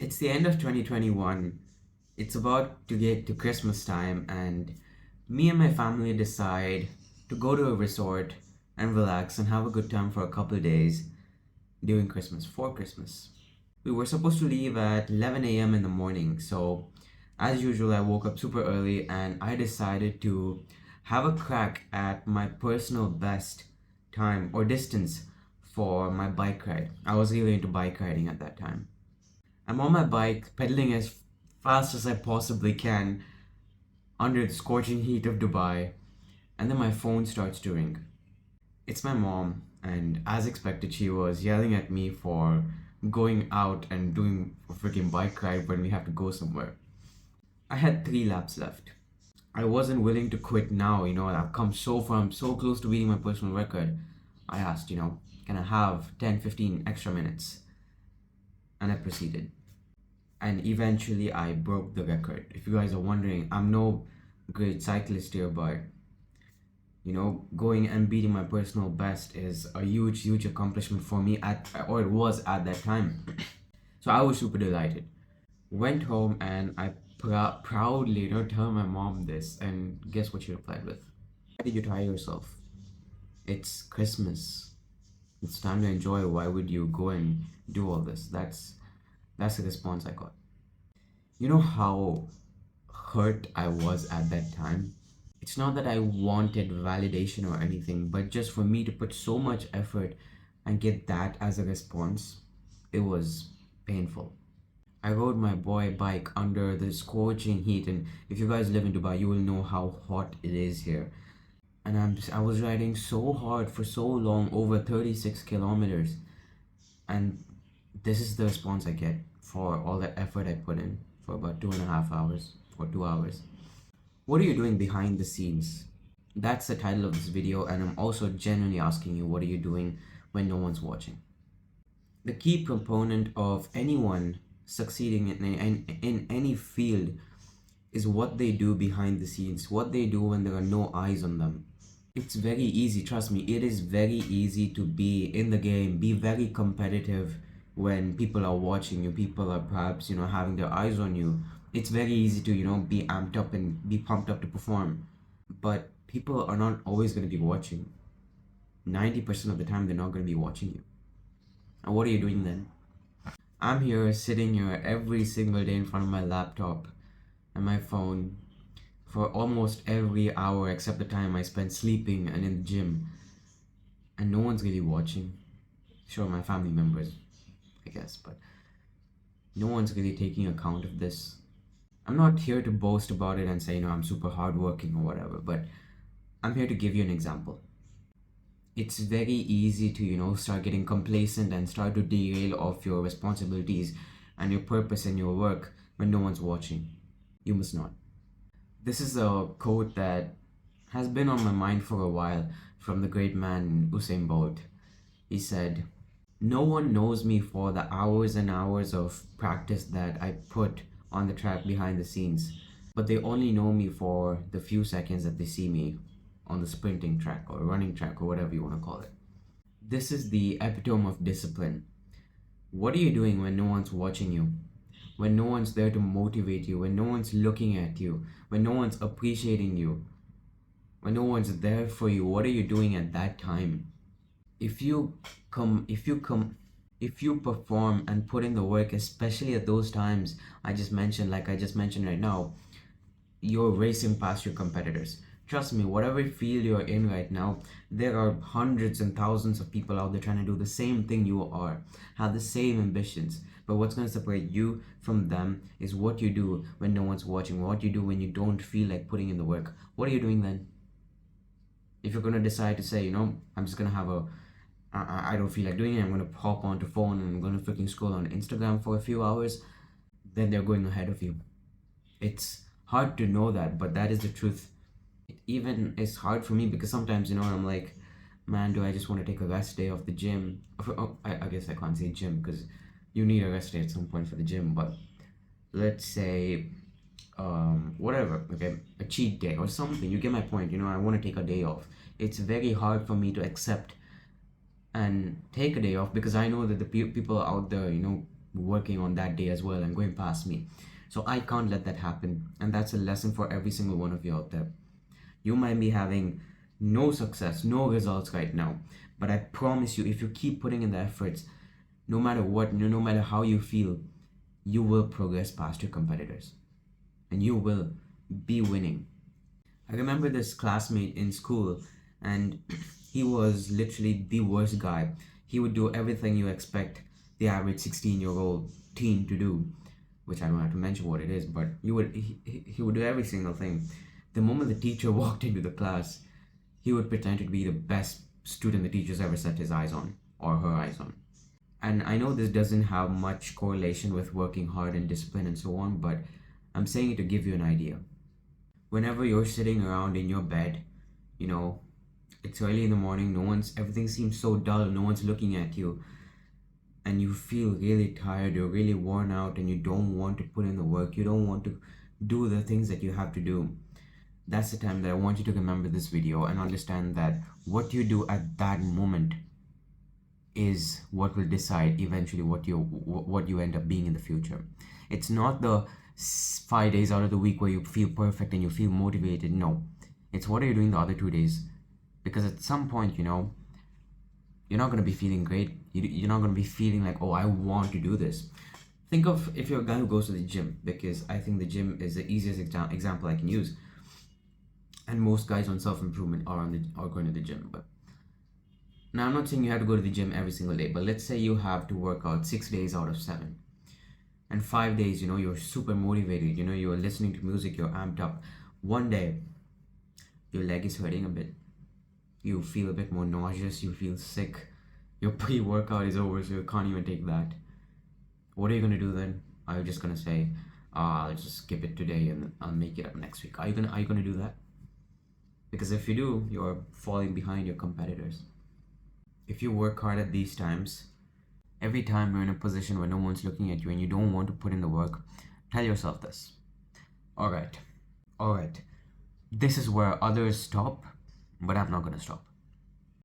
It's the end of 2021. It's about to get to Christmas time, and me and my family decide to go to a resort and relax and have a good time for a couple of days during Christmas, for Christmas. We were supposed to leave at 11 a.m. in the morning, so as usual, I woke up super early and I decided to have a crack at my personal best time or distance for my bike ride. I was really into bike riding at that time. I'm on my bike, pedaling as fast as I possibly can under the scorching heat of Dubai, and then my phone starts to ring. It's my mom, and as expected, she was yelling at me for going out and doing a freaking bike ride when we have to go somewhere. I had 3 laps left. I wasn't willing to quit now, I've come so far, I'm so close to beating my personal record. I asked, can I have 10, 15 extra minutes? And I proceeded. And eventually I broke the record. If you guys are wondering, I'm no great cyclist here, but going and beating my personal best is a huge accomplishment for me or it was at that time. So I was super delighted. Went home and I proudly, tell my mom this, and guess what she replied with? Why did you tire yourself? It's Christmas. It's time to enjoy. Why would you go and do all this? That's the response I got. You know how hurt I was at that time? It's not that I wanted validation or anything, but just for me to put so much effort and get that as a response, it was painful. I rode my boy bike under the scorching heat, and if you guys live in Dubai, you will know how hot it is here. And I was riding so hard for so long, over 36 kilometers, and this is the response I get for all the effort I put in for about 2.5 hours or 2 hours. What are you doing behind the scenes? That's the title of this video, and I'm also genuinely asking you, what are you doing when no one's watching? The key component of anyone succeeding in any field is what they do behind the scenes, what they do when there are no eyes on them. It's very easy, trust me, it is very easy to be in the game, be very competitive when people are watching you, people are perhaps, having their eyes on you. It's very easy to, be amped up and be pumped up to perform. But people are not always going to be watching. 90% of the time, they're not going to be watching you. And what are you doing then? I'm here, sitting here every single day in front of my laptop and my phone for almost every hour except the time I spend sleeping and in the gym. And no one's really watching. Sure, my family members, I guess, but no one's really taking account of this. I'm not here to boast about it and say, I'm super hardworking or whatever, but I'm here to give you an example. It's very easy to, start getting complacent and start to derail off your responsibilities and your purpose in your work when no one's watching. You must not. This is a quote that has been on my mind for a while from the great man Usain Bolt. He said, "No one knows me for the hours and hours of practice that I put on the track behind the scenes, but they only know me for the few seconds that they see me on the sprinting track or running track or whatever you want to call it." This is the epitome of discipline. What are you doing when no one's watching you? When no one's there to motivate you, when no one's looking at you, when no one's appreciating you, when no one's there for you, what are you doing at that time? If you perform and put in the work, especially at those times I just mentioned right now, you're racing past your competitors. Trust me, whatever field you're in right now, there are hundreds and thousands of people out there trying to do the same thing you are, have the same ambitions. But what's going to separate you from them is what you do when no one's watching, what you do when you don't feel like putting in the work. What are you doing then? If you're going to decide to say, I'm just going to have I don't feel like doing it, I'm going to hop onto phone and I'm going to freaking scroll on Instagram for a few hours, then they're going ahead of you. It's hard to know that, but that is the truth. It even is hard for me because sometimes, I'm like, man, do I just want to take a rest day off the gym? I guess I can't say gym because you need a rest day at some point for the gym, but let's say whatever, okay, a cheat day or something. You get my point. I want to take a day off. It's very hard for me to accept and take a day off because I know that the people out there, working on that day as well and going past me. So I can't let that happen. And that's a lesson for every single one of you out there. You might be having no success, no results right now, but I promise you, if you keep putting in the efforts, no matter what, no matter how you feel, you will progress past your competitors and you will be winning. I remember this classmate in school, and he was literally the worst guy. He would do everything you expect the average 16-year-old teen to do, which I don't have to mention what it is, but he would do every single thing. The moment the teacher walked into the class, he would pretend to be the best student the teacher's ever set his eyes on or her eyes on. And I know this doesn't have much correlation with working hard and discipline and so on, but I'm saying it to give you an idea. Whenever you're sitting around in your bed, you know, it's early in the morning, everything seems so dull, no one's looking at you, and you feel really tired, you're really worn out, and you don't want to put in the work, you don't want to do the things that you have to do. That's the time that I want you to remember this video and understand that what you do at that moment is what will decide eventually what you end up being in the future. It's not the 5 days out of the week where you feel perfect and you feel motivated. No, it's what are you doing the other 2 days, because at some point, you're not going to be feeling great. You're not going to be feeling like, oh, I want to do this. Think of if you're a guy who goes to the gym, because I think the gym is the easiest example I can use, and most guys on self-improvement are going to the gym. But now, I'm not saying you have to go to the gym every single day, but let's say you have to work out 6 days out of 7. And 5 days, you're super motivated, you're listening to music, you're amped up. One day, your leg is hurting a bit. You feel a bit more nauseous, you feel sick. Your pre-workout is over, so you can't even take that. What are you going to do then? Are you just going to say, I'll just skip it today and I'll make it up next week? Are you going to do that? Because if you do, you're falling behind your competitors. If you work hard at these times, every time you're in a position where no one's looking at you and you don't want to put in the work, tell yourself this. All right, this is where others stop, but I'm not going to stop.